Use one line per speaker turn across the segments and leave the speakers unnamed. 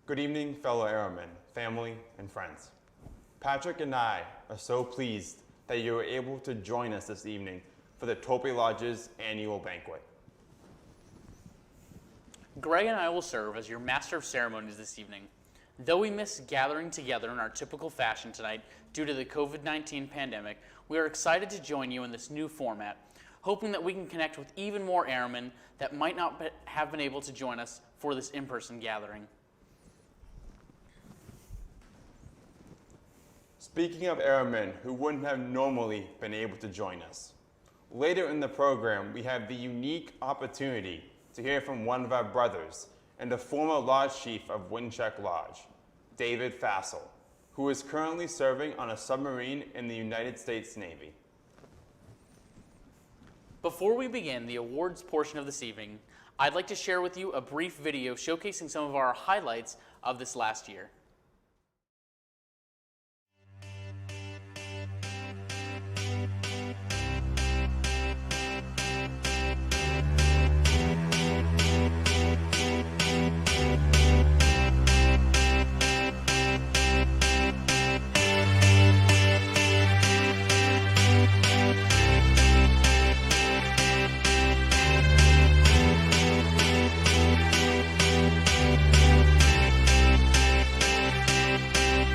Good evening, fellow airmen, family, and friends. Patrick and I are so pleased that you were able to join us this evening for the Tulpe Lodge's annual banquet.
Greg and I will serve as your Master of Ceremonies this evening. Though we miss gathering together in our typical fashion tonight due to the COVID-19 pandemic, we are excited to join you in this new format, hoping that we can connect with even more airmen that might not have been able to join us for this in-person gathering.
Speaking of airmen who wouldn't have normally been able to join us, later in the program we have the unique opportunity to hear from one of our brothers and the former Lodge Chief of Wincheck Lodge, David Fassel, who is currently serving on a submarine in the United States Navy.
Before we begin the awards portion of this evening, I'd like to share with you a brief video showcasing some of our highlights of this last year.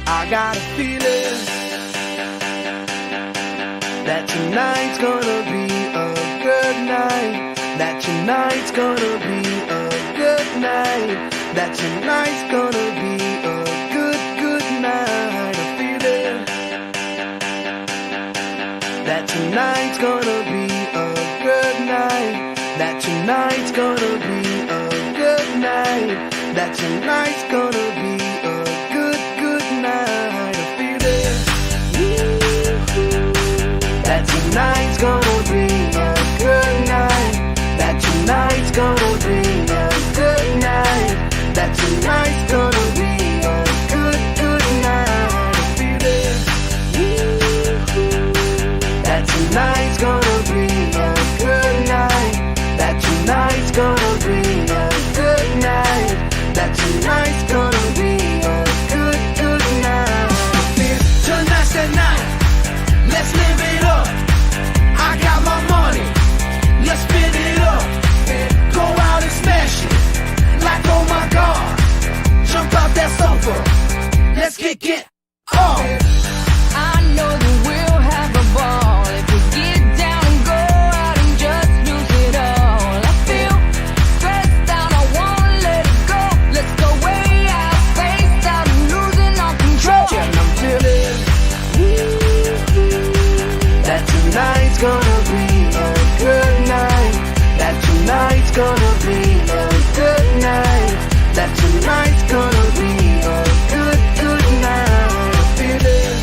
I got a feeling that tonight's gonna be a good night. That tonight's gonna be a good night. That tonight's gonna be a good night. A feeling that tonight's gonna be a good night. That tonight's gonna be a good night. That tonight's gonna be a good night. A feeling that tonight's gonna be a good night. That tonight's gonna be a good night. That tonight's gonna be a good night. A feeling that tonight's gonna be a good night. That tonight's gonna be a good night. That tonight's gonna be a good night. Tonight's the night, let's live it up. I got my money, let's spin it up. Go out and smash it, like oh my God. Jump out that sofa, let's get on.
I know that we'll have a ball if we get down and go out and just lose it all. I feel stressed out, I wanna let it go. Let's go way out, spaced out and losing all control.
And I'm feeling that tonight's gonna be a good night. That tonight's gonna be a good night. That tonight's gonna be a good night. I'm feeling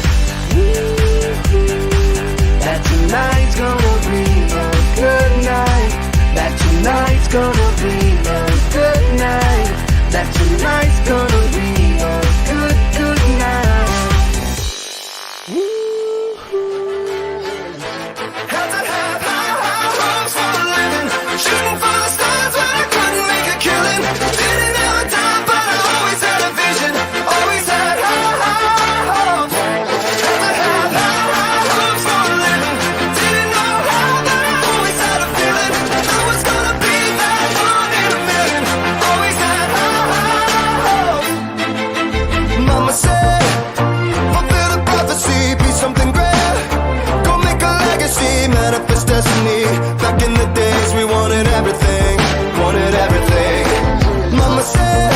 that tonight's gonna be a good night. That tonight's gonna be a good night. That tonight's gonna be a good night. Had to have high hopes for a living, shooting for the stars when I couldn't make a killing. Didn't have a time, but I always had a vision. Always had high hopes. Had to have high hopes for a living. Didn't know how, but I always had a feeling I was gonna be that one in a million. Always had high hopes. Mama said, fulfill the prophecy, be something great. Go make a legacy, manifest destiny. Back in the days we wanted everything, wanted everything. Mama said,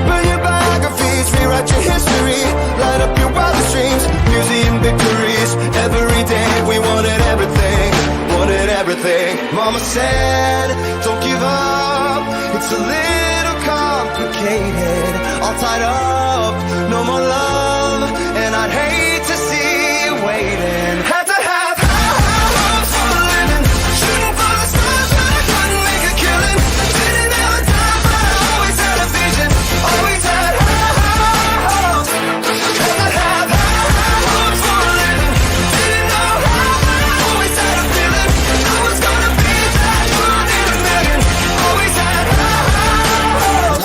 burn your biographies, rewrite your history, light up your wildest dreams, museum victories. Every day we wanted everything, wanted everything. Mama said, don't give up, it's a little complicated. All tied up, no more love, and I'd hate to see you waiting. Had to have high hopes for a living, shooting for the stars when I couldn't make a killing. Didn't have a time, but I always had a vision. Always had high hopes. Had to have high hopes for a living. Didn't know how, but I always had a feeling I was gonna be that one in a million. Always had high hopes.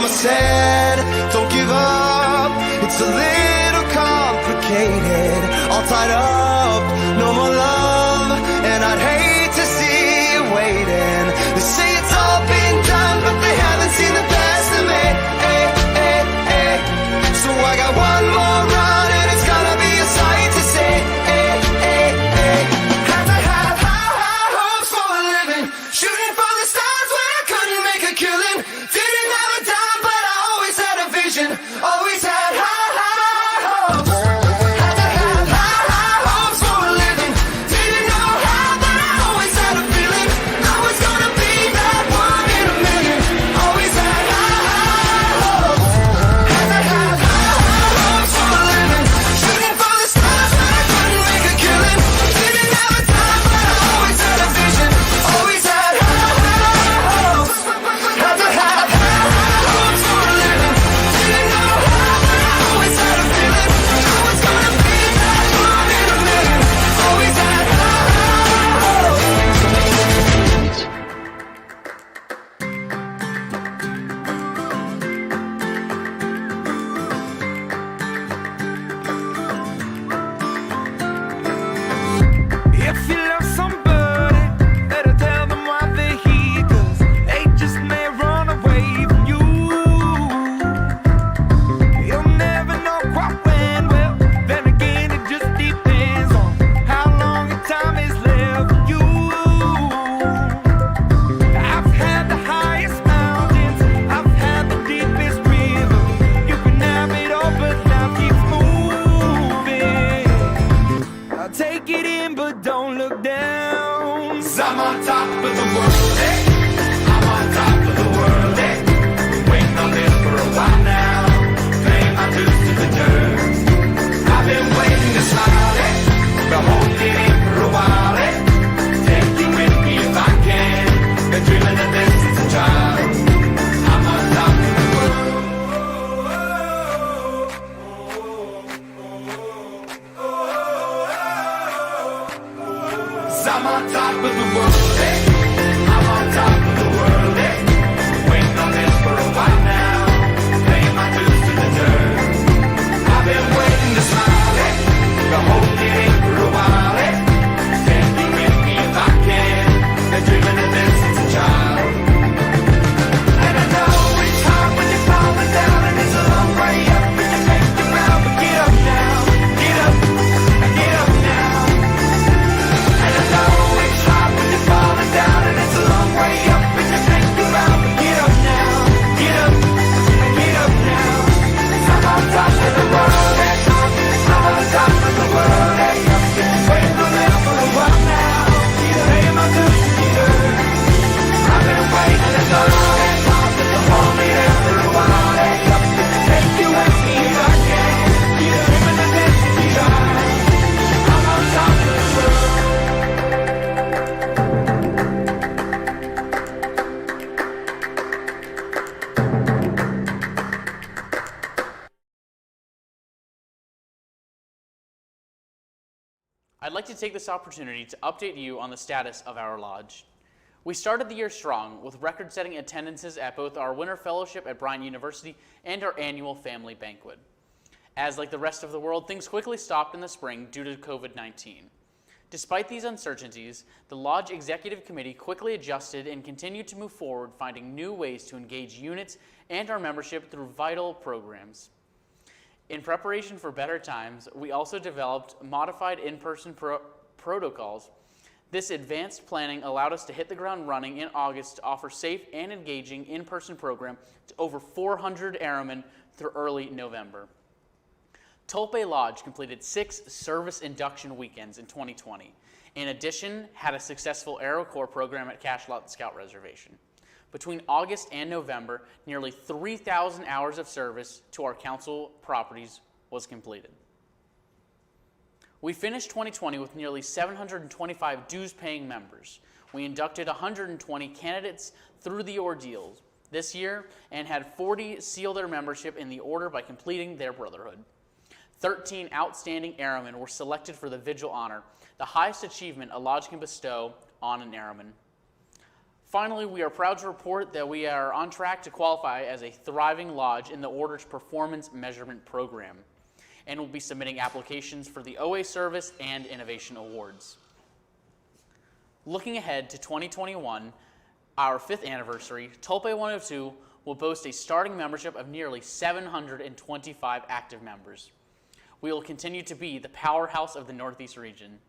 Mama said, don't give up, it's a little complicated. All tied up, no more love, and I'd hate to see you waiting. They say it's all been done, but they haven't seen the best of me. So I got one more run, and it's gonna be a sight to see. Had to have high hopes for a living, shooting for the stars when I couldn't make a killing. Didn't have a dime, but I always had a vision, always had high hopes. Had to have high hopes for a living, didn't know how, but I always had a feeling I was gonna be that one in a million. Always had high hopes. Had to have high hopes for a living, shooting for the stars when I couldn't make a killing. Didn't have a time, but I always had a vision, always had high hopes. Had to have high hopes for a living, didn't know how, but I always had a feeling I was gonna be that one in a million. Always had high hopes.
If you love somebody, better tell them why they're here, 'cause they just may run away from you. You'll never know quite when, well, then again it just depends on how long the time is left for you. I've had the highest mountains, I've had the deepest river. You can have it all, but life keeps moving. I'll take it in, but don't look down.
'Cause I'm on top of the world, I'm on top of the world, Waiting on this for a while now, paying my dues to the dirt. I've been waiting to smile, but holding in for a while, Take you with me if I can, been dreaming of this since a child. I'm on top of the world. 'Cause I'm on top of the world, I'm on top of the world, Waiting on this for a while now, paying my dues to the dirt. I've been waiting to smile, but holding in for a while, Take you with me if I can, been dreaming of this since a child. And I know it's hard when you're falling down, and it's a long way up, and you make you bound, but get up now, get up now. And I know it's hard when you're falling down, and it's a long way up, and you think you're out, but get up now, get up now. 'Cause I'm on top of the world, I'm on top of the world, Waiting for them for a while now, paying my dues to the earth. I've been waiting to go, hold me there for a while, Take you with me if I can, dreaming of this to be high. I'm on top of the world.
I'd like to take this opportunity to update you on the status of our lodge. We started the year strong with record-setting attendances at both our Winter Fellowship at Bryant University and our annual family banquet. As like the rest of the world, things quickly stopped in the spring due to COVID-19. Despite these uncertainties, the Lodge Executive Committee quickly adjusted and continued to move forward, finding new ways to engage units and our membership through vital programs. In preparation for better times, we also developed modified in-person protocols. This advanced planning allowed us to hit the ground running in August to offer safe and engaging in-person program to over 400 airmen through early November. Tulpe Lodge completed 6 service induction weekends in 2020. In addition, had a successful AeroCorps program at Cashlot Scout Reservation. Between August and November, nearly 3,000 hours of service to our council properties was completed. We finished 2020 with nearly 725 dues-paying members. We inducted 120 candidates through the ordeals this year and had 40 seal their membership in the order by completing their brotherhood. 13 outstanding airmen were selected for the Vigil Honor, the highest achievement a lodge can bestow on an airman. Finally, we are proud to report that we are on track to qualify as a thriving lodge in the Order's Performance Measurement Program, and will be submitting applications for the OA Service and Innovation Awards. Looking ahead to 2021, our 5th anniversary, Tulpe 102 will boast a starting membership of nearly 725 active members. We will continue to be the powerhouse of the Northeast region.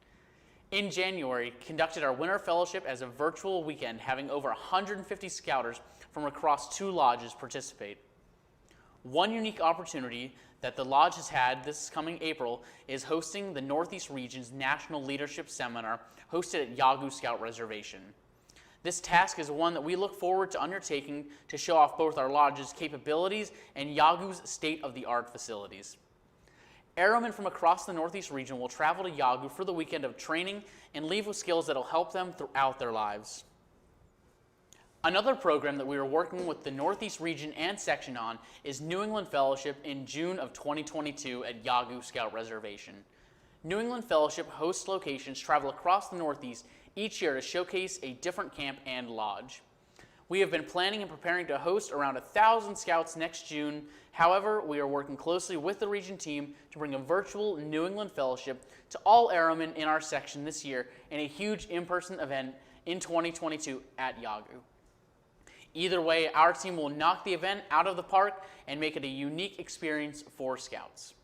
In January, conducted our Winter Fellowship as a virtual weekend, having over 150 scouters from across 2 lodges participate. One unique opportunity that the lodge has had this coming April is hosting the Northeast region's National Leadership Seminar hosted at Yawgoo Scout Reservation. This task is one that we look forward to undertaking to show off both our lodge's capabilities and Yawgoo's state-of-the-art facilities. Airmen from across the Northeast region will travel to Yawgoo for the weekend of training and leave with skills that will help them throughout their lives. Another program that we are working with the Northeast region and section on is New England Fellowship in June of 2022 at Yawgoo Scout Reservation. New England Fellowship hosts locations travel across the Northeast each year to showcase a different camp and lodge. We have been planning and preparing to host around 1,000 scouts next June. However, we are working closely with the region team to bring a virtual New England Fellowship to all airmen in our section this year in a huge in-person event in 2022 at Yawgoo. Either way, our team will knock the event out of the park and make it a unique experience for scouts.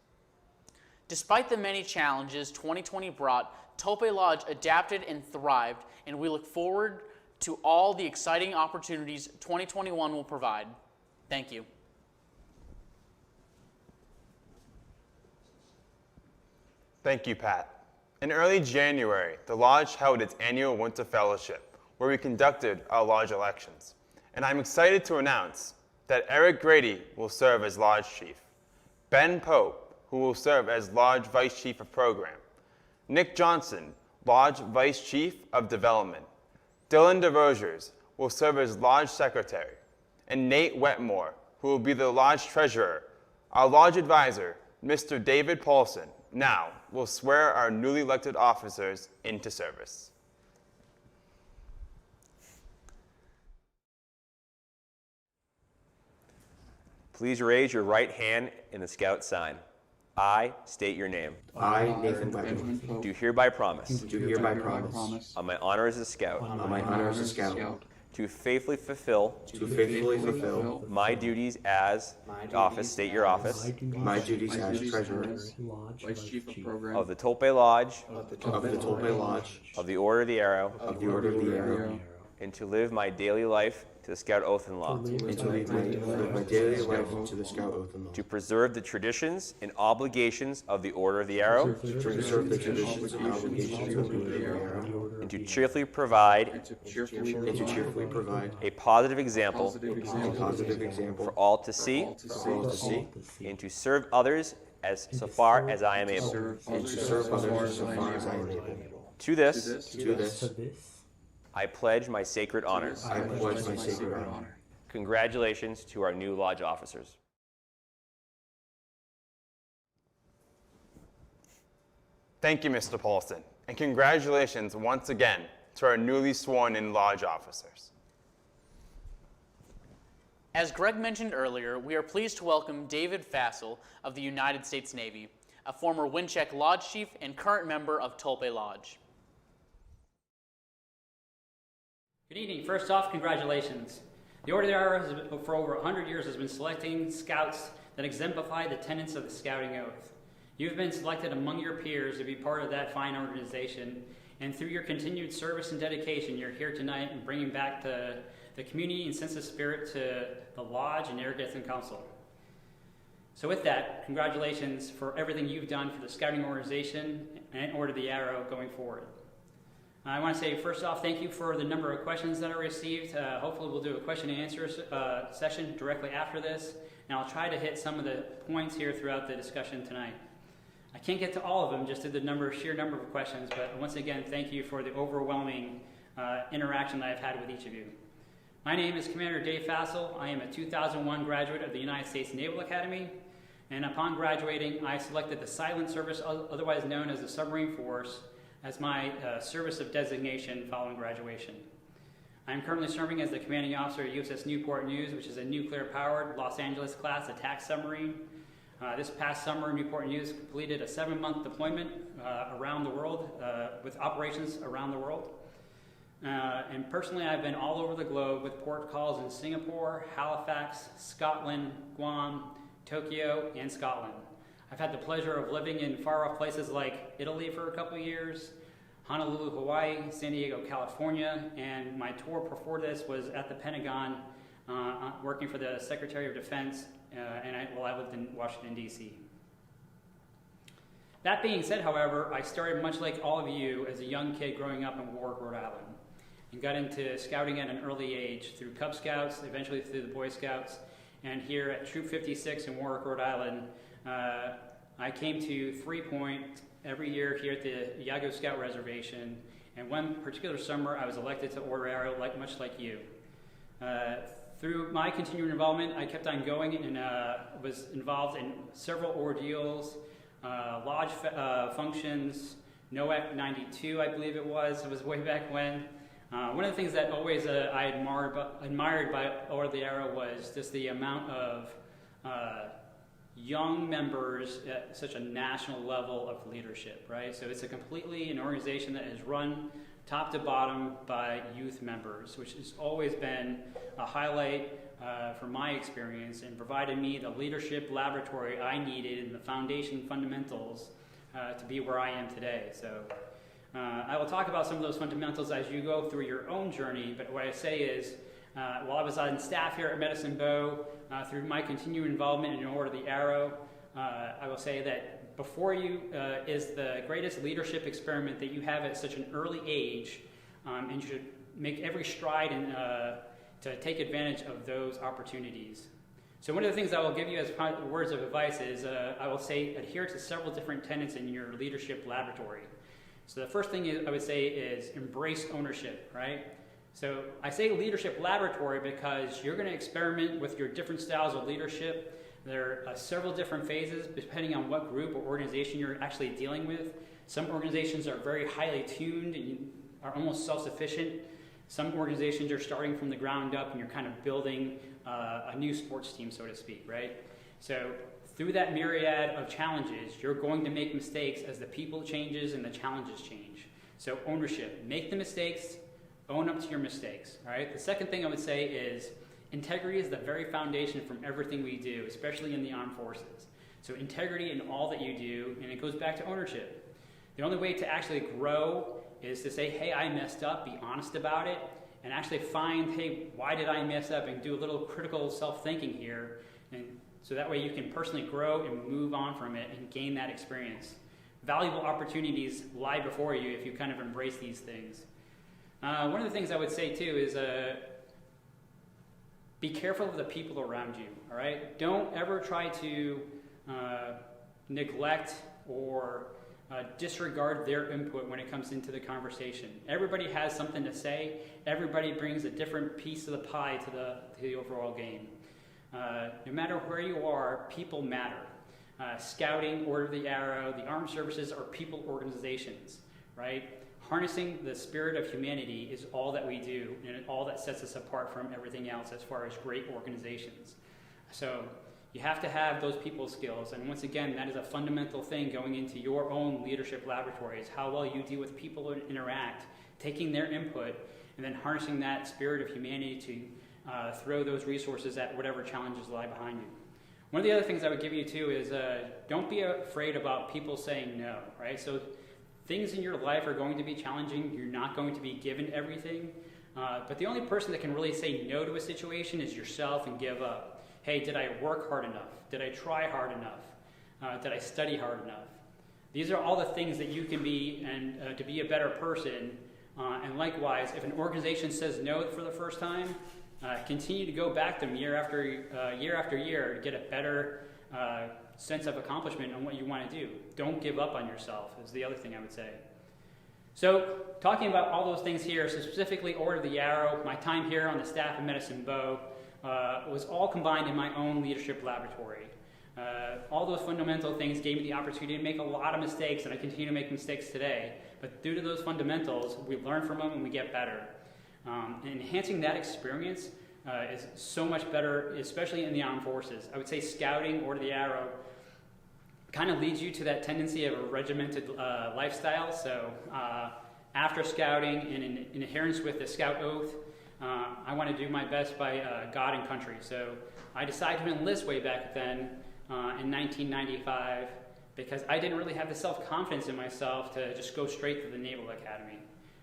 Despite the many challenges 2020 brought, Tulpe Lodge adapted and thrived, and we look forward to all the exciting opportunities 2021 will provide. Thank you.
Thank you, Pat. In early January, the Lodge held its annual Winter Fellowship, where we conducted our Lodge elections. And I'm excited to announce that Eric Grady will serve as Lodge Chief, Ben Pope, who will serve as Lodge Vice Chief of Program, Nick Johnson, Lodge Vice Chief of Development, Dylan DeRosiers will serve as Lodge Secretary, and Nate Wetmore, who will be the Lodge Treasurer. Our Lodge Advisor, Mr. David Paulson, now will swear our newly elected officers into service.
Please raise your right hand in the Scout sign. I state your name.
I, Nathan Wetmore,
Do hereby promise,
do hereby promise,
on my honor as a Scout,
on my honor as a scout,
to faithfully fulfill
to faithfully fulfill
my duties as office, state your office,
my duties as treasurer
Vice Chief of Program
of the Tulpe Lodge
of the Tulpe Lodge
of the Order of the Arrow,
of the Order of the Arrow,
and to live my daily life to the Scout Oath and Law,
and to live my daily life to the Scout Oath and Law,
to preserve the traditions and obligations of the Order of the Arrow,
to preserve the traditions and obligations of the Order of the Arrow,
and to cheerfully provide
and to cheerfully
and to cheerfully provide
a positive example
a positive example
for all to see,
for all to see,
and to serve others as so far as I am able.
and to serve others so far as I am able.
To this,
To this,
I pledge my sacred honor.
I pledge my sacred honor.
Congratulations to our new Lodge officers.
Thank you, Mr. Paulson, and congratulations once again to our newly sworn-in Lodge officers.
As Greg mentioned earlier, we are pleased to welcome David Fassel of the United States Navy, a former Wincheck Lodge Chief and current member of Tulpe Lodge.
Good evening. First off, congratulations. The Order of the Arrow for over 100 years has been selecting scouts that exemplify the tenets of the Scouting Oath. You've been selected among your peers to be part of that fine organization, and through your continued service and dedication, you're here tonight and bringing back the community and sense of spirit to the Lodge and Narragansett Council. So with that, congratulations for everything you've done for the Scouting organization and Order of the Arrow going forward. I want to say, first off, thank you for the number of questions that I received. Hopefully we'll do a question and answer session directly after this, and I'll try to hit some of the points here throughout the discussion tonight. I can't get to all of them just to the sheer number of questions, but once again, thank you for the overwhelming interaction that I've had with each of you. My name is Commander Dave Fassel. I am a 2001 graduate of the United States Naval Academy, and upon graduating, I selected the Silent Service, otherwise known as the Submarine Force, as my service of designation following graduation. I'm currently serving as the commanding officer at USS Newport News, which is a nuclear-powered Los Angeles-class attack submarine. This past summer, Newport News completed a 7-month deployment around the world, with operations around the world. And personally, I've been all over the globe with port calls in Singapore, Halifax, Scotland, Guam, Tokyo, and Scotland. I've had the pleasure of living in far-off places like Italy for a couple years, Honolulu, Hawaii, San Diego, California, and my tour before this was at the Pentagon, working for the Secretary of Defense, and I lived in Washington, D.C. That being said, however, I started much like all of you as a young kid growing up in Warwick, Rhode Island, and got into scouting at an early age through Cub Scouts, eventually through the Boy Scouts, and here at Troop 56 in Warwick, Rhode Island, I came to 3 Point every year here at the Yago Scout Reservation, and one particular summer I was elected to Order Arrow, much like you. Through my continuing involvement, I kept on going and was involved in several ordeals, lodge functions, NOAC 92, I believe it was way back when. One of the things that always I admired by Order the Arrow was just the amount of young members at such a national level of leadership, right? So it's an organization that is run top to bottom by youth members, which has always been a highlight from my experience and provided me the leadership laboratory I needed and the foundation fundamentals to be where I am today. So I will talk about some of those fundamentals as you go through your own journey, but what I say is, while I was on staff here at Medicine Bow, through my continued involvement in Order the Arrow, I will say that before you is the greatest leadership experiment that you have at such an early age, and you should make every stride to take advantage of those opportunities. So one of the things I will give you as words of advice is, I will say adhere to several different tenets in your leadership laboratory. So the first thing I would say is embrace ownership, right? So I say leadership laboratory because you're going to experiment with your different styles of leadership. There are several different phases depending on what group or organization you're actually dealing with. Some organizations are very highly tuned and are almost self-sufficient. Some organizations are starting from the ground up and you're kind of building a new sports team, so to speak, right? So through that myriad of challenges, you're going to make mistakes as the people changes and the challenges change. So ownership, make the mistakes, own up to your mistakes, all right? The second thing I would say is integrity is the very foundation from everything we do, especially in the armed forces. So integrity in all that you do, and it goes back to ownership. The only way to actually grow is to say, hey, I messed up, be honest about it, and actually find, hey, why did I mess up, and do a little critical self-thinking here, and so that way you can personally grow and move on from it and gain that experience. Valuable opportunities lie before you if you kind of embrace these things. One of the things I would say too is be careful of the people around you, all right? Don't ever try to neglect or disregard their input when it comes into the conversation. Everybody has something to say. Everybody brings a different piece of the pie to the overall game. No matter where you are, people matter. Scouting, Order the Arrow, the armed services are people organizations, right? Harnessing the spirit of humanity is all that we do and all that sets us apart from everything else as far as great organizations. So you have to have those people skills, and once again, that is a fundamental thing going into your own leadership laboratories, how well you deal with people and interact, taking their input, and then harnessing that spirit of humanity to throw those resources at whatever challenges lie behind you. One of the other things I would give you too is don't be afraid about people saying no, right? So things in your life are going to be challenging. You're not going to be given everything. But the only person that can really say no to a situation is yourself and give up. Hey, did I work hard enough? Did I try hard enough? Did I study hard enough? These are all the things that you can be and to be a better person. And likewise, if an organization says no for the first time, continue to go back to them year after year to get a better sense of accomplishment on what you want to do. Don't give up on yourself is the other thing I would say. So talking about all those things here, so specifically Order the Arrow, my time here on the staff of Medicine Bow was all combined in my own leadership laboratory. All those fundamental things gave me the opportunity to make a lot of mistakes, and I continue to make mistakes today. But due to those fundamentals, we learn from them and we get better. Enhancing that experience is so much better, especially in the armed forces. I would say scouting, Order of the Arrow, kind of leads you to that tendency of a regimented lifestyle. So after scouting and in adherence with the scout oath, I want to do my best by God and country. So I decided to enlist way back then in 1995 because I didn't really have the self-confidence in myself to just go straight to the Naval Academy.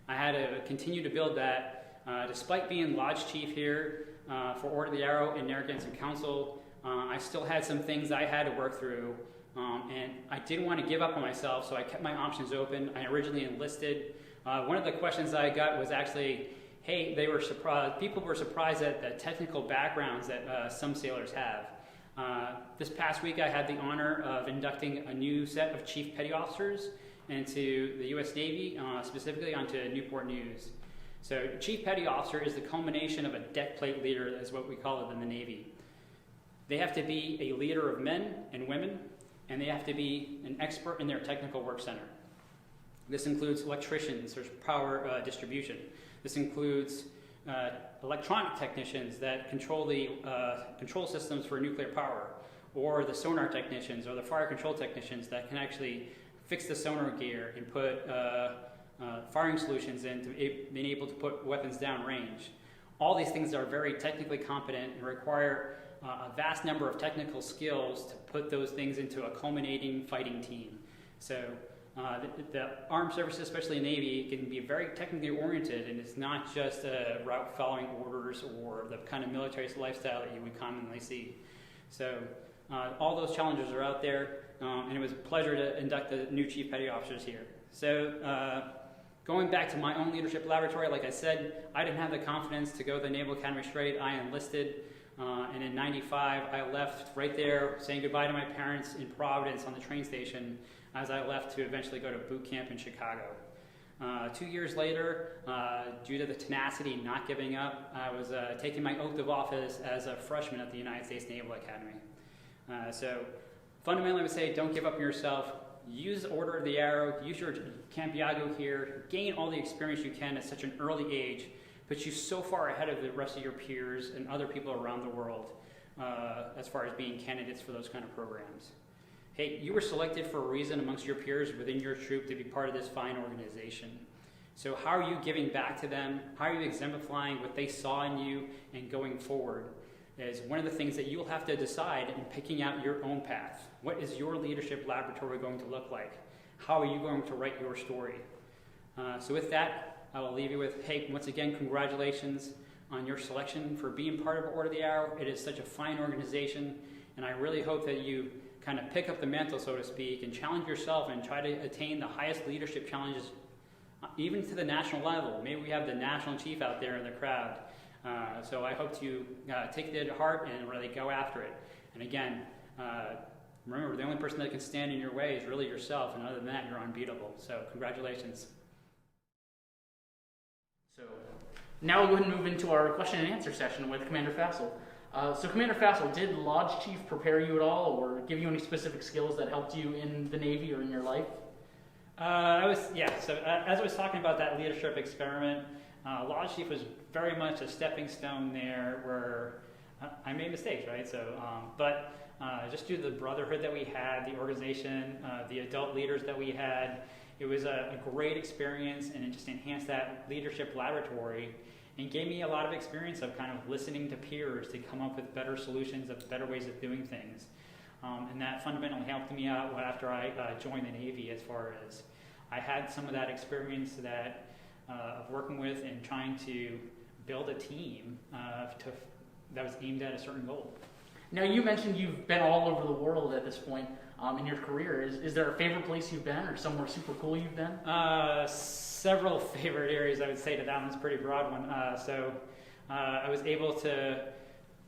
I had to continue to build that. Despite being Lodge Chief here for Order of the Arrow and Narragansett Council, I still had some things I had to work through, and I didn't want to give up on myself, so I kept my options open. I originally enlisted. One of the questions I got was actually, hey, they were surprised. People were surprised at the technical backgrounds that some sailors have. This past week, I had the honor of inducting a new set of Chief Petty Officers into the U.S. Navy, specifically onto Newport News. So Chief Petty Officer is the culmination of a deck plate leader, is what we call it in the Navy. They have to be a leader of men and women, and they have to be an expert in their technical work center. This includes electricians, there's power distribution. This includes electronic technicians that control the control systems for nuclear power, or the sonar technicians or the fire control technicians that can actually fix the sonar gear and put firing solutions in to being able to put weapons down range. All these things are very technically competent and require a vast number of technical skills to put those things into a culminating fighting team. So the armed services, especially Navy, can be very technically oriented, and it's not just route following orders or the kind of military lifestyle that you would commonly see. So all those challenges are out there, and it was a pleasure to induct the new Chief Petty Officers here. So going back to my own leadership laboratory, like I said, I didn't have the confidence to go to the Naval Academy straight. I enlisted, and in '95, I left right there, saying goodbye to my parents in Providence on the train station as I left to eventually go to boot camp in Chicago. 2 years later, due to the tenacity and not giving up, I was taking my oath of office as a freshman at the United States Naval Academy. So fundamentally, I would say don't give up on yourself. Use Order of the Arrow, use your Camp Iago here, gain all the experience you can at such an early age, puts you so far ahead of the rest of your peers and other people around the world as far as being candidates for those kind of programs. Hey, you were selected for a reason amongst your peers within your troop to be part of this fine organization. So how are you giving back to them? How are you exemplifying what they saw in you and going forward? Is one of the things that you'll have to decide in picking out your own path. What is your leadership laboratory going to look like? How are you going to write your story? So with that, I will leave you with, hey, once again, congratulations on your selection for being part of Order of the Arrow. It is such a fine organization, and I really hope that you kind of pick up the mantle, so to speak, and challenge yourself and try to attain the highest leadership challenges, even to the national level. Maybe we have the national chief out there in the crowd. So I hope you take it to heart and really go after it. And again, remember, the only person that can stand in your way is really yourself, and other than that, you're unbeatable. So congratulations.
So now we'll go ahead and move into our question and answer session with Commander Fassel. So Commander Fassel, did Lodge Chief prepare you at all or give you any specific skills that helped you in the Navy or in your life?
So as I was talking about that leadership experiment, Lodge Chief was very much a stepping stone there where I made mistakes, right? So, but just due to the brotherhood that we had, the organization, the adult leaders that we had, it was a great experience, and it just enhanced that leadership laboratory and gave me a lot of experience of kind of listening to peers to come up with better solutions, of better ways of doing things. And that fundamentally helped me out after I joined the Navy, as far as I had some of that experience that of working with and trying to build a team that was aimed at a certain goal.
Now, you mentioned you've been all over the world at this point in your career. Is there a favorite place you've been or somewhere super cool you've been?
Several favorite areas, I would say. That one's a pretty broad one. I was able to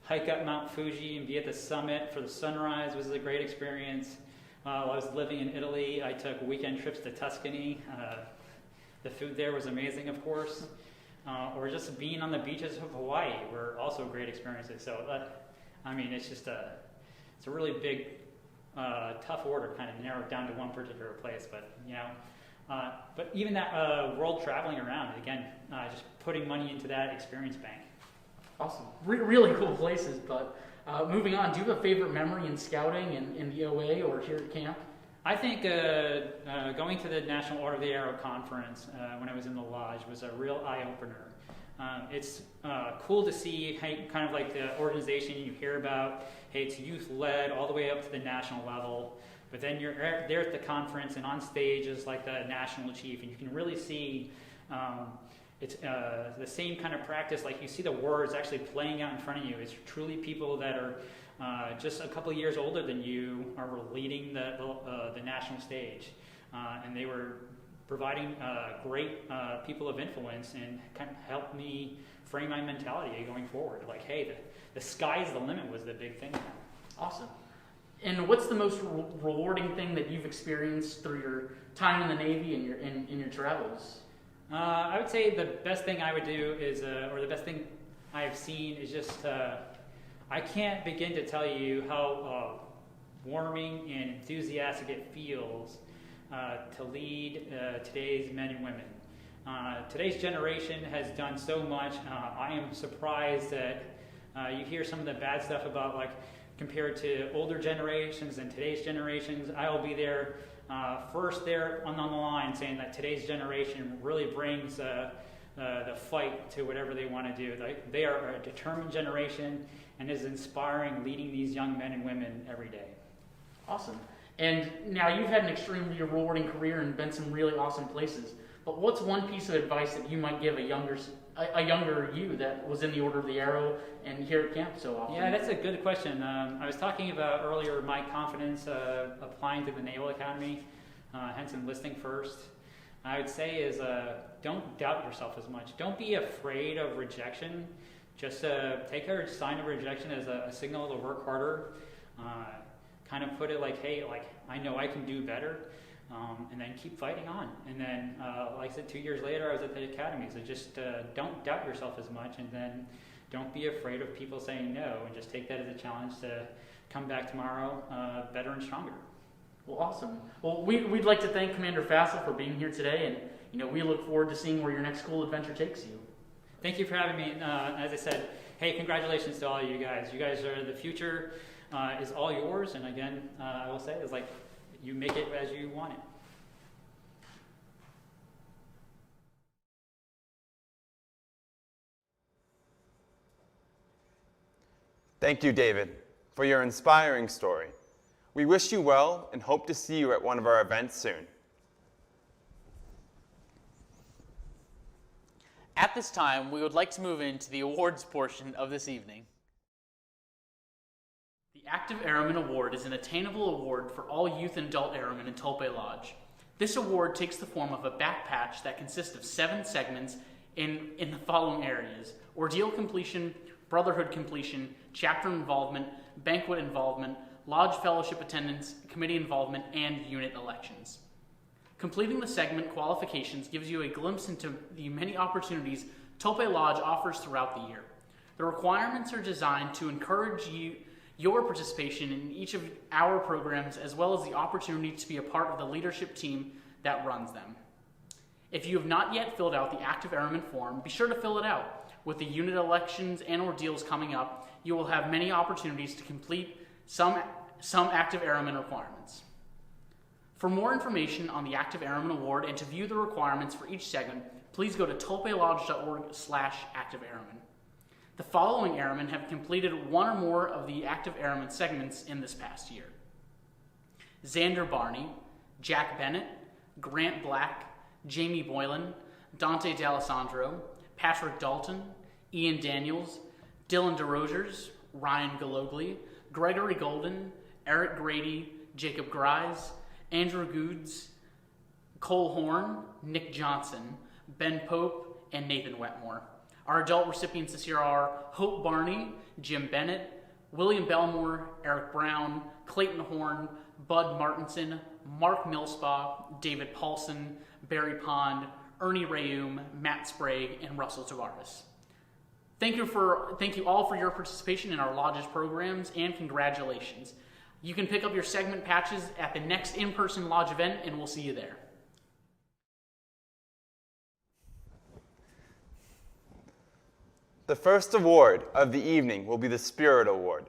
hike up Mount Fuji and be at the summit for the sunrise. It was a great experience. While I was living in Italy, I took weekend trips to Tuscany. The food there was amazing, of course. Or just being on the beaches of Hawaii were also great experiences. So, it's just it's a really big, tough order, kind of narrowed down to one particular place. But, But even that world traveling around, again, just putting money into that experience bank.
Awesome. Really cool places, but moving on, do you have a favorite memory in scouting in the OA or here at camp?
I think going to the National Order of the Arrow Conference when I was in the lodge was a real eye-opener. It's cool to see kind of like the organization you hear about, hey, it's youth-led all the way up to the national level, but then you're there at the conference and on stage is like the national chief, and you can really see it's the same kind of practice, like you see the words actually playing out in front of you. It's truly people that are just a couple of years older than you are leading the national stage, and they were providing great people of influence and kind of helped me frame my mentality going forward. Like, hey, the sky's the limit was the big thing.
Awesome. And what's the most rewarding thing that you've experienced through your time in the Navy and in your travels?
I would say the best thing I would do is, or the best thing I've seen is just, I can't begin to tell you how warming and enthusiastic it feels to lead today's men and women. Today's generation has done so much. I am surprised that you hear some of the bad stuff about, like, compared to older generations and today's generations. I will be there first there on the line saying that today's generation really brings the fight to whatever they want to do. They are a determined generation and is inspiring, leading these young men and women every day.
Awesome. And now you've had an extremely rewarding career and been some really awesome places. But what's one piece of advice that you might give a younger you that was in the Order of the Arrow and here at camp so often?
Yeah, that's a good question. I was talking about earlier my confidence applying to the Naval Academy, hence enlisting first. I would say is don't doubt yourself as much. Don't be afraid of rejection. Just take a sign of rejection as a signal to work harder. Kind of put it like, hey, like I know I can do better. And then keep fighting on. And then, like I said, 2 years later, I was at the academy. So just don't doubt yourself as much, and then don't be afraid of people saying no, and just take that as a challenge to come back tomorrow better and stronger.
Well, awesome. Well, we'd like to thank Commander Fassel for being here today, and we look forward to seeing where your next school adventure takes you.
Thank you for having me. As I said, hey, congratulations to all of you guys. You guys are the future. Is all yours. And again, I will say, it's like, you make it as you want it.
Thank you, David, for your inspiring story. We wish you well and hope to see you at one of our events soon.
At this time, we would like to move into the awards portion of this evening. The Active Airman Award is an attainable award for all youth and adult airmen in Tulpe Lodge. This award takes the form of a back patch that consists of 7 segments in the following areas: ordeal completion, brotherhood completion, chapter involvement, banquet involvement, lodge fellowship attendance, committee involvement, and unit elections. Completing the segment qualifications gives you a glimpse into the many opportunities Tulpe Lodge offers throughout the year. The requirements are designed to encourage your participation in each of our programs, as well as the opportunity to be a part of the leadership team that runs them. If you have not yet filled out the Active Airman form, be sure to fill it out. With the unit elections and ordeals coming up, you will have many opportunities to complete some Active Airman requirements. For more information on the Active Airman Award and to view the requirements for each segment, please go to tulpelodge.org/Active Airman. The following airmen have completed one or more of the Active Airman segments in this past year: Xander Barney, Jack Bennett, Grant Black, Jamie Boylan, Dante D'Alessandro, Patrick Dalton, Ian Daniels, Dylan DeRosiers, Ryan Galogli, Gregory Golden, Eric Grady, Jacob Grise, Andrew Goods, Cole Horn, Nick Johnson, Ben Pope, and Nathan Wetmore. Our adult recipients this year are Hope Barney, Jim Bennett, William Belmore, Eric Brown, Clayton Horn, Bud Martinson, Mark Millspaw, David Paulson, Barry Pond, Ernie Rayum, Matt Sprague, and Russell Tavares. Thank you all for your participation in our Lodge's programs, and congratulations. You can pick up your segment patches at the next in-person Lodge event, and we'll see you there.
The first award of the evening will be the Spirit Award.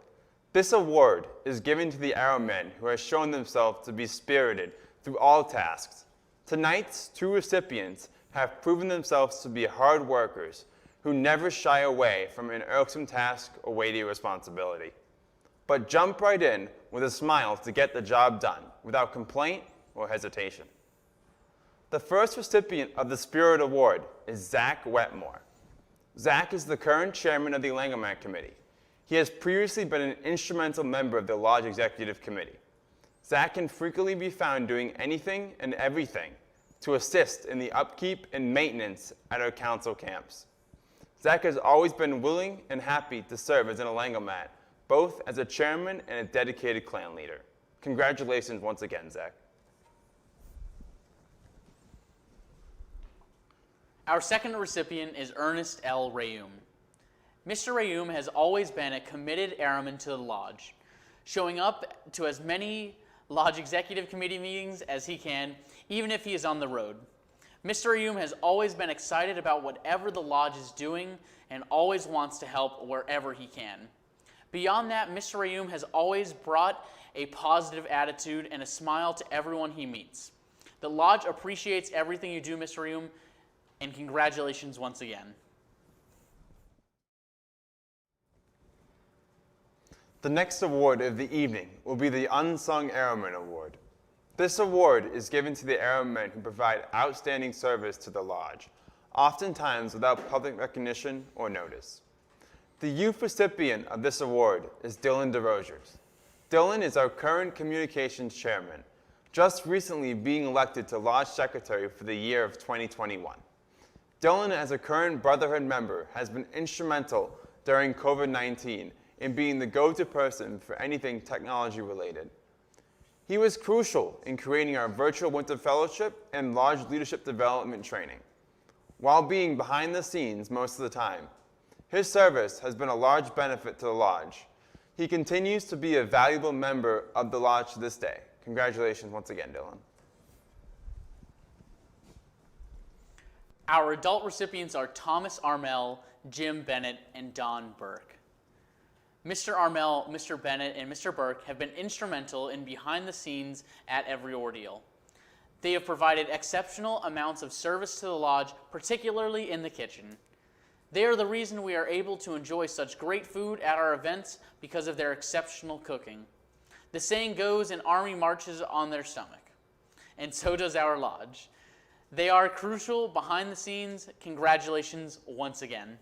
This award is given to the Arrowmen who have shown themselves to be spirited through all tasks. Tonight's two recipients have proven themselves to be hard workers who never shy away from an irksome task or weighty responsibility, but jump right in with a smile to get the job done without complaint or hesitation. The first recipient of the Spirit Award is Zach Wetmore. Zach is the current chairman of the Langamat Committee. He has previously been an instrumental member of the Lodge Executive Committee. Zach can frequently be found doing anything and everything to assist in the upkeep and maintenance at our council camps. Zach has always been willing and happy to serve as an Langamat, both as a chairman and a dedicated clan leader. Congratulations once again, Zach.
Our second recipient is Ernest L. Rayum. Mr. Rayum has always been a committed Arrowman to the Lodge, showing up to as many Lodge Executive Committee meetings as he can, even if he is on the road. Mr. Rayum has always been excited about whatever the Lodge is doing and always wants to help wherever he can. Beyond that, Mr. Rayum has always brought a positive attitude and a smile to everyone he meets. The Lodge appreciates everything you do, Mr. Rayum, and congratulations once again.
The next award of the evening will be the Unsung Arrowman Award. This award is given to the Arrowmen who provide outstanding service to the Lodge, oftentimes without public recognition or notice. The youth recipient of this award is Dylan DeRosiers. Dylan is our current communications chairman, just recently being elected to Lodge Secretary for the year of 2021. Dylan, as a current Brotherhood member, has been instrumental during COVID-19 in being the go-to person for anything technology related. He was crucial in creating our virtual winter fellowship and Lodge leadership development training, while being behind the scenes most of the time. His service has been a large benefit to the Lodge. He continues to be a valuable member of the Lodge to this day. Congratulations once again, Dylan.
Our adult recipients are Thomas Armel, Jim Bennett, and Don Burke. Mr. Armel, Mr. Bennett, and Mr. Burke have been instrumental in behind the scenes at every ordeal. They have provided exceptional amounts of service to the Lodge, particularly in the kitchen. They are the reason we are able to enjoy such great food at our events because of their exceptional cooking. The saying goes, an army marches on their stomach, and so does our Lodge. They are crucial behind the scenes. Congratulations once again.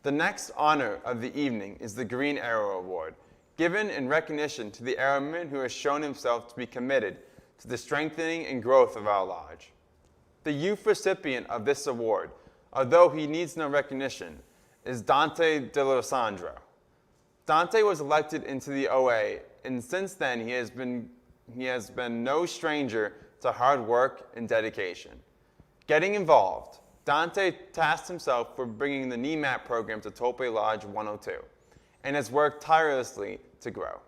The next honor of the evening is the Green Arrow Award, given in recognition to the Arrowman who has shown himself to be committed to the strengthening and growth of our Lodge. The youth recipient of this award, although he needs no recognition, is Dante De Losandro. Dante was elected into the OA, and since then he has been no stranger to hard work and dedication. Getting involved, Dante tasked himself for bringing the NEMAT program to Tulpe Lodge 102, and has worked tirelessly to grow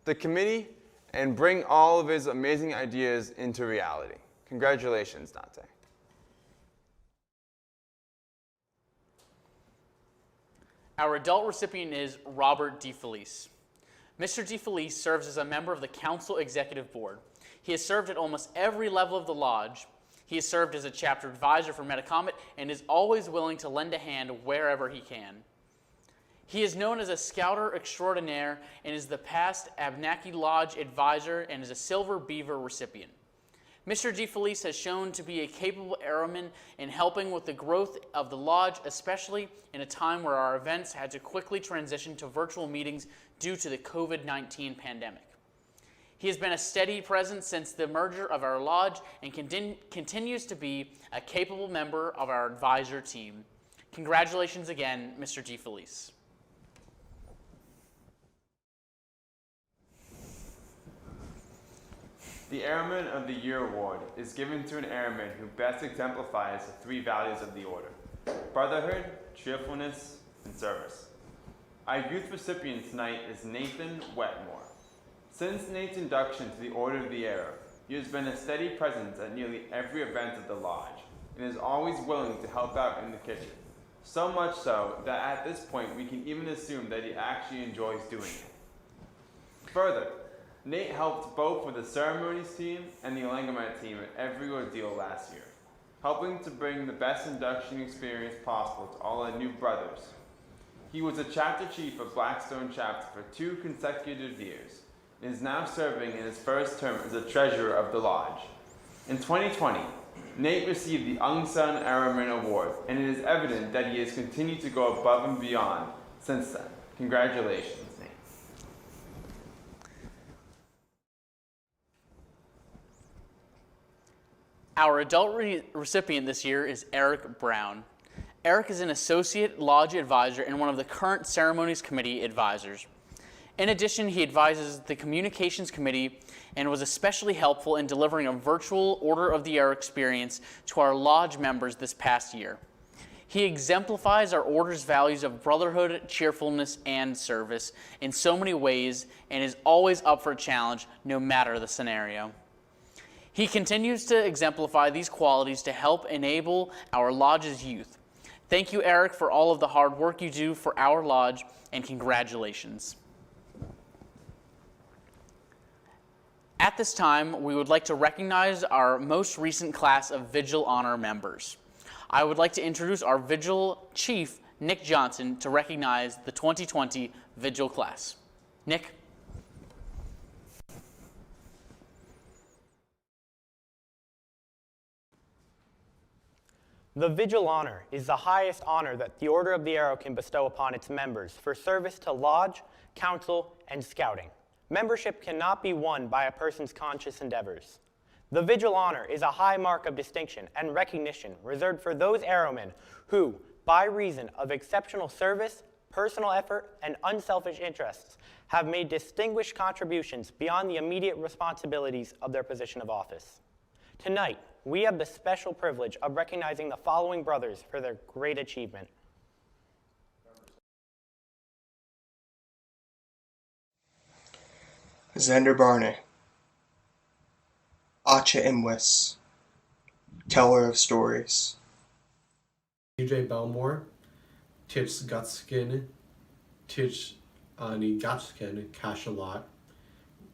the committee and bring all of his amazing ideas into reality. Congratulations, Dante.
Our adult recipient is Robert DeFelice. Mr. DeFelice serves as a member of the Council Executive Board. He has served at almost every level of the Lodge. He has served as a chapter advisor for Metacomet and is always willing to lend a hand wherever he can. He is known as a Scouter Extraordinaire and is the past Abnaki Lodge advisor and is a Silver Beaver recipient. Mr. DeFelice has shown to be a capable Arrowman in helping with the growth of the Lodge, especially in a time where our events had to quickly transition to virtual meetings due to the COVID-19 pandemic. He has been a steady presence since the merger of our Lodge and continues to be a capable member of our advisor team. Congratulations again, Mr. DeFelice.
The Airman of the Year Award is given to an airman who best exemplifies the three values of the order: brotherhood, cheerfulness, and service. Our youth recipient tonight is Nathan Wetmore. Since Nate's induction to the Order of the Arrow, he has been a steady presence at nearly every event of the Lodge, and is always willing to help out in the kitchen. So much so that at this point we can even assume that he actually enjoys doing it. Further, Nate helped both with the ceremonies team and the Langamat team at every ordeal last year, helping to bring the best induction experience possible to all our new brothers. He was a chapter chief of Blackstone chapter for 2 consecutive years and is now serving in his first term as a treasurer of the lodge. In 2020, Nate received the Unsung Airman Award, and it is evident that he has continued to go above and beyond since then. Congratulations, Nate.
Our adult recipient this year is Eric Brown. Eric is an associate lodge advisor and one of the current ceremonies committee advisors. In addition, he advises the communications committee and was especially helpful in delivering a virtual Order of the Air experience to our lodge members this past year. He exemplifies our order's values of brotherhood, cheerfulness, and service in so many ways and is always up for a challenge no matter the scenario. He continues to exemplify these qualities to help enable our lodge's youth. Thank you, Eric, for all of the hard work you do for our lodge, and congratulations. At this time, we would like to recognize our most recent class of Vigil Honor members. I would like to introduce our Vigil Chief, Nick Johnson, to recognize the 2020 Vigil class. Nick.
The Vigil Honor is the highest honor that the Order of the Arrow can bestow upon its members for service to Lodge, Council, and Scouting. Membership cannot be won by a person's conscious endeavors. The Vigil Honor is a high mark of distinction and recognition reserved for those Arrowmen who, by reason of exceptional service, personal effort, and unselfish interests, have made distinguished contributions beyond the immediate responsibilities of their position of office. Tonight, we have the special privilege of recognizing the following brothers for their great achievement.
Xander Barney, Acha Imwis, Teller of Stories,
TJ Belmore, Tich Gutskin, Tich Ani Gatskin Kashalot,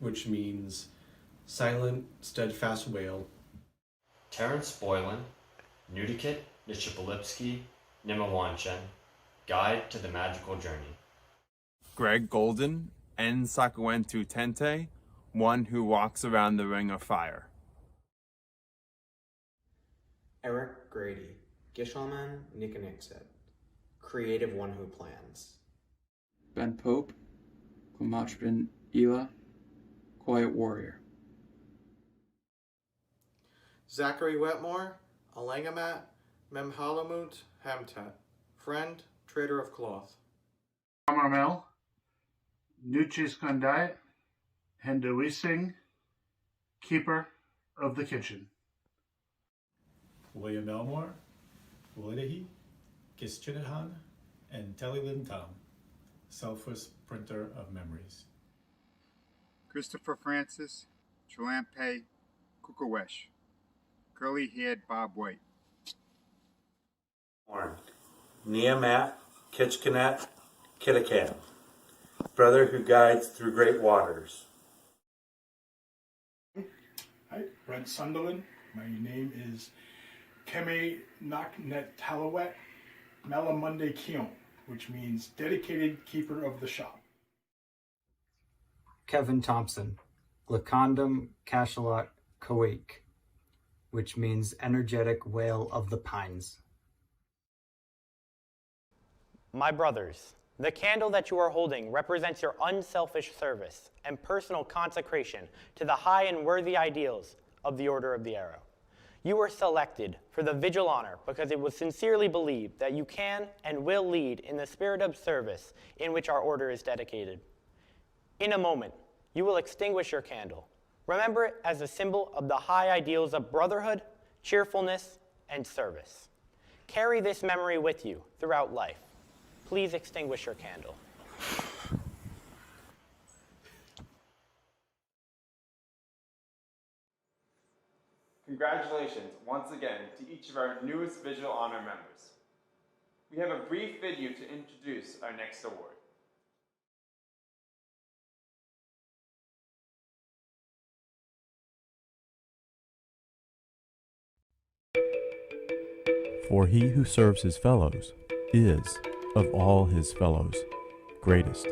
which means silent, steadfast whale.
Terrence Boylan, Nudikit Nishipolipsky, Nimawanchen, Guide to the Magical Journey.
Greg Golden, En Sakuentu Tente, one who walks around the ring of fire.
Eric Grady, Gishalman Nikanixet, creative one who plans.
Ben Pope, Kumachbin Ela, quiet warrior.
Zachary Wetmore, Alangamat, Memhalamut Hamtat, friend, trader of cloth.
Amarmel, Nuchis Kandai, Hendawising, keeper of the kitchen.
William Elmore, Walidahi, Kischinahan, and Telilin Tam, selfless printer of memories.
Christopher Francis, Chalampe, Kukawesh, curly-haired Bob White.
Neamat, Kitchkanet, Kitticat, brother who guides through great waters.
Hi, Brent Sunderland. My name is Keme Naknet Talawet Malamunde Kion, which means dedicated keeper of the shop.
Kevin Thompson, Glacondum Kashalot Kawake, which means energetic whale of the pines.
My brothers, the candle that you are holding represents your unselfish service and personal consecration to the high and worthy ideals of the Order of the Arrow. You were selected for the Vigil Honor because it was sincerely believed that you can and will lead in the spirit of service in which our order is dedicated. In a moment, you will extinguish your candle. Remember it as a symbol of the high ideals of brotherhood, cheerfulness, and service. Carry this memory with you throughout life. Please extinguish your candle.
congratulations once again to each of our newest Visual Honor members. We have a brief video to introduce our next award.
For he who serves his fellows is, of all his fellows, greatest.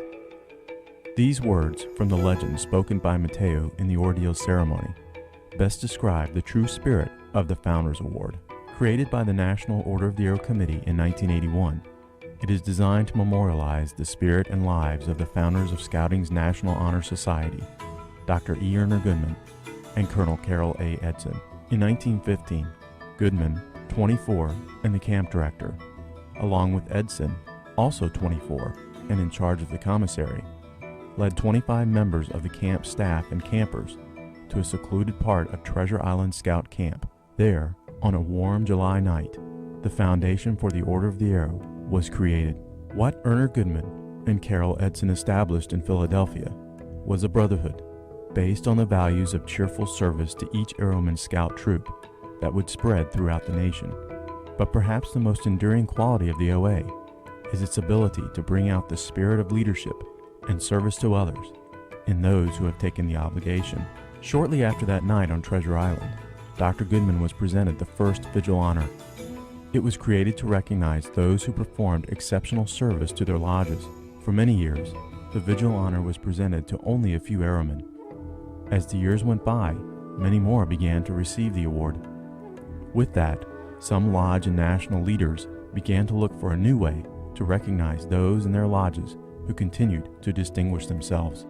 These words from the legend spoken by Mateo in the ordeal ceremony best describe the true spirit of the Founders Award. Created by the National Order of the Arrow Committee in 1981, it is designed to memorialize the spirit and lives of the founders of Scouting's National Honor Society, Dr. E. Erner Goodman and Colonel Carroll A. Edson. In 1915, Goodman, 24, and the camp director, along with Edson, also 24, and in charge of the commissary, led 25 members of the camp staff and campers to a secluded part of Treasure Island Scout Camp. There, on a warm July night, the foundation for the Order of the Arrow was created. What Erner Goodman and Carroll Edson established in Philadelphia was a brotherhood based on the values of cheerful service to each Arrowman Scout troop that would spread throughout the nation. But perhaps the most enduring quality of the OA is its ability to bring out the spirit of leadership and service to others in those who have taken the obligation. Shortly after that night on Treasure Island, Dr. Goodman was presented the first Vigil Honor. It was created to recognize those who performed exceptional service to their lodges. For many years, the Vigil Honor was presented to only a few Arrowmen. As the years went by, many more began to receive the award. With that, some lodge and national leaders began to look for a new way to recognize those in their lodges who continued to distinguish themselves.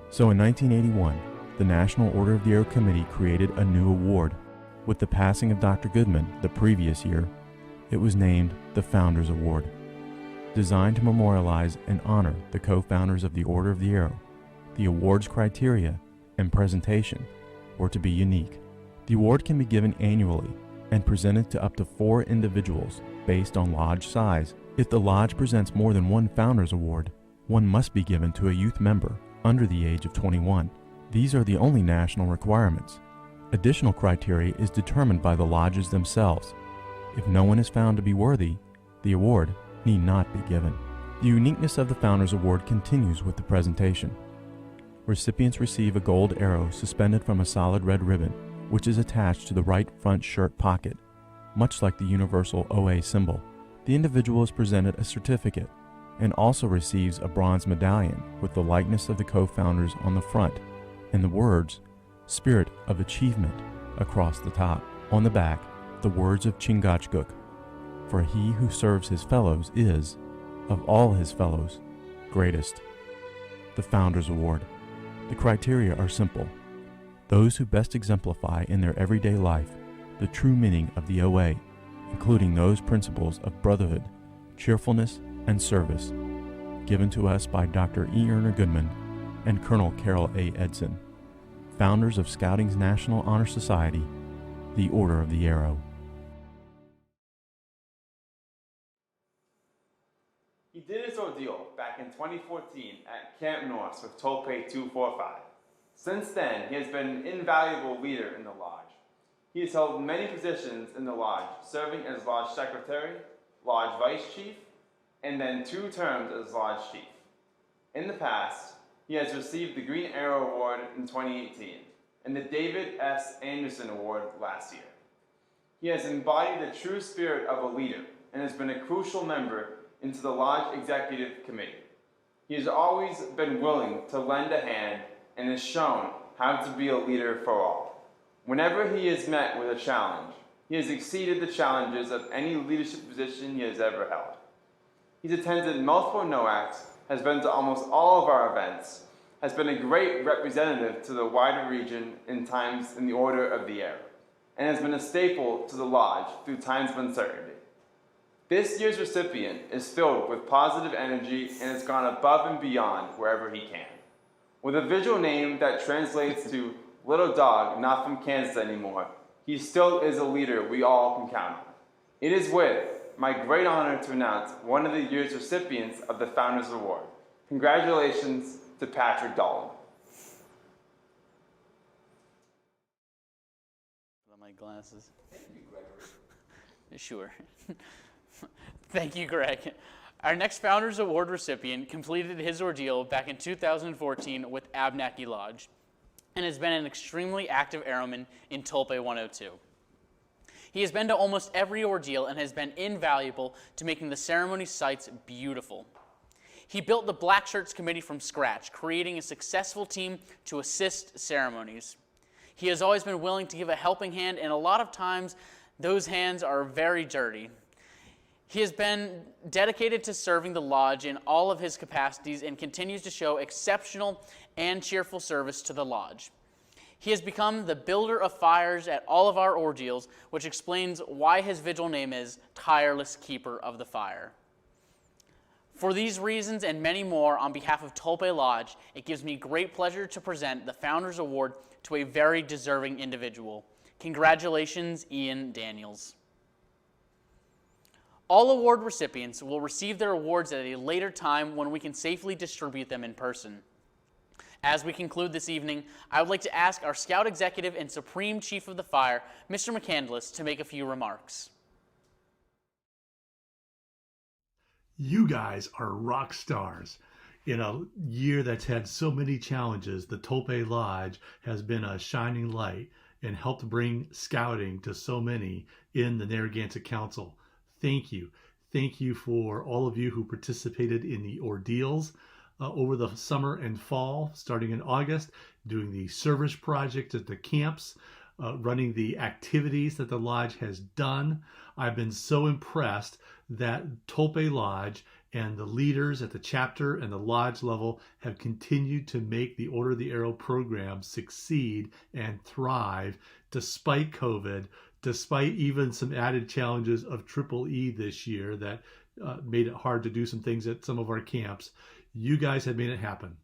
So in 1981, the National Order of the Arrow Committee created a new award. With the passing of Dr. Goodman the previous year, it was named the Founders Award. Designed to memorialize and honor the co-founders of the Order of the Arrow, the award's criteria and presentation were to be unique. The award can be given annually and presented to up to 4 individuals based on lodge size. If the lodge presents more than one Founders Award, one must be given to a youth member under the age of 21. These are the only national requirements. Additional criteria is determined by the lodges themselves. If no one is found to be worthy, the award need not be given. The uniqueness of the Founders Award continues with the presentation. Recipients receive a gold arrow suspended from a solid red ribbon, which is attached to the right front shirt pocket, much like the universal OA symbol. The individual is presented a certificate and also receives a bronze medallion with the likeness of the co-founders on the front and the words, Spirit of Achievement, across the top. On the back, the words of Chingachgook, for he who serves his fellows is, of all his fellows, greatest. The Founders Award. The criteria are simple. Those who best exemplify in their everyday life the true meaning of the OA, including those principles of brotherhood, cheerfulness, and service, given to us by Dr. E. Erner Goodman and Colonel Carroll A. Edson, founders of Scouting's National Honor Society, the Order of the Arrow.
He did his ordeal back in 2014 at Camp Norse with Tulpe 245. Since then, he has been an invaluable leader in the lodge. He has held many positions in the lodge, serving as lodge secretary, lodge vice chief, and then 2 terms as lodge chief. In the past, he has received the Green Arrow Award in 2018 and the David S. Anderson Award last year. He has embodied the true spirit of a leader and has been a crucial member into the Lodge Executive Committee. He has always been willing to lend a hand and has shown how to be a leader for all. Whenever he is met with a challenge, he has exceeded the challenges of any leadership position he has ever held. He's attended multiple NOACs, has been to almost all of our events, has been a great representative to the wider region in times in the Order of the Arrow, and has been a staple to the Lodge through times of uncertainty. This year's recipient is filled with positive energy and has gone above and beyond wherever he can. With a visual name that translates to Little Dog Not From Kansas Anymore, he still is a leader we all can count on. It is with my great honor to announce one of the year's recipients of the Founders Award. Congratulations to Patrick Dolan.
My glasses. Thank you, Gregory. Sure. Thank you, Greg. Our next Founders Award recipient completed his ordeal back in 2014 with Abnaki Lodge and has been an extremely active airman in Tulpe 102. He has been to almost every ordeal and has been invaluable to making the ceremony sites beautiful. He built the Black Shirts Committee from scratch, creating a successful team to assist ceremonies. He has always been willing to give a helping hand, and a lot of times those hands are very dirty. He has been dedicated to serving the lodge in all of his capacities and continues to show exceptional and cheerful service to the lodge. He has become the builder of fires at all of our ordeals, which explains why his vigil name is Tireless Keeper of the Fire. For these reasons and many more, on behalf of Tulpe Lodge, it gives me great pleasure to present the Founders Award to a very deserving individual. Congratulations, Ian Daniels. All award recipients will receive their awards at a later time when we can safely distribute them in person. As we conclude this evening, I would like to ask our Scout Executive and Supreme Chief of the Fire, Mr. McCandless, to make a few remarks.
You guys are rock stars. In a year that's had so many challenges, the Tulpe Lodge has been a shining light and helped bring scouting to so many in the Narragansett Council. Thank you. Thank you for all of you who participated in the ordeals over the summer and fall, starting in August, doing the service project at the camps, running the activities that the Lodge has done. I've been so impressed that Tulpe Lodge and the leaders at the chapter and the lodge level have continued to make the Order of the Arrow program succeed and thrive despite COVID, despite even some added challenges of Triple E this year that made it hard to do some things at some of our camps. You guys have made it happen.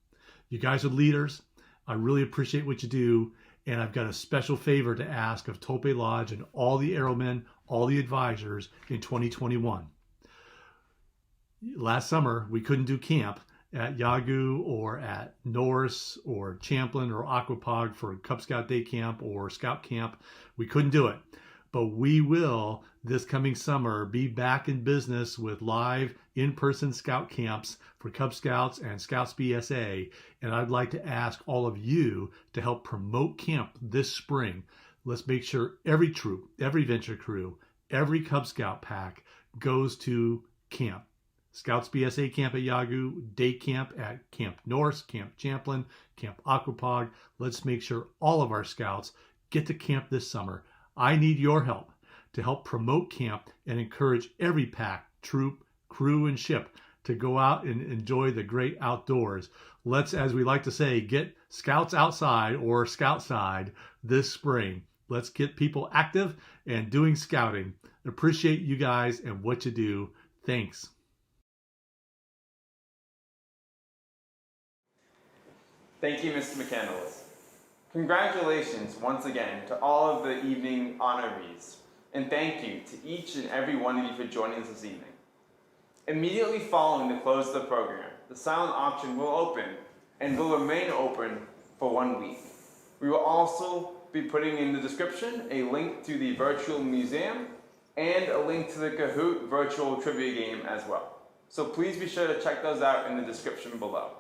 You guys are leaders. I really appreciate what you do. And I've got a special favor to ask of Tulpe Lodge and all the airmen, all the advisors in 2021. Last summer, we couldn't do camp at Yagoo or at Norris or Champlin or Aquapog for Cub Scout Day Camp or Scout Camp. We couldn't do it. But we will, this coming summer, be back in business with live in-person Scout camps for Cub Scouts and Scouts BSA. And I'd like to ask all of you to help promote camp this spring. Let's make sure every troop, every venture crew, every Cub Scout pack goes to camp. Scouts BSA camp at Yagoo, day camp at Camp Norse, Camp Champlin, Camp Aquapog. Let's make sure all of our Scouts get to camp this summer. I need your help to help promote camp and encourage every pack, troop, crew, and ship to go out and enjoy the great outdoors. Let's, as we like to say, get Scouts outside or Scoutside this spring. Let's get people active and doing scouting. Appreciate you guys and what you do. Thanks.
Thank you, Mr. McCandless. Congratulations once again to all of the evening honorees, and thank you to each and every one of you for joining us this evening. Immediately following the close of the program, the silent auction will open and will remain open for 1 week. We will also be putting in the description a link to the virtual museum and a link to the Kahoot virtual trivia game as well. So please be sure to check those out in the description below.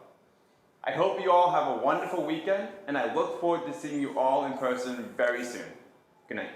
I hope you all have a wonderful weekend, and I look forward to seeing you all in person very soon. Good night.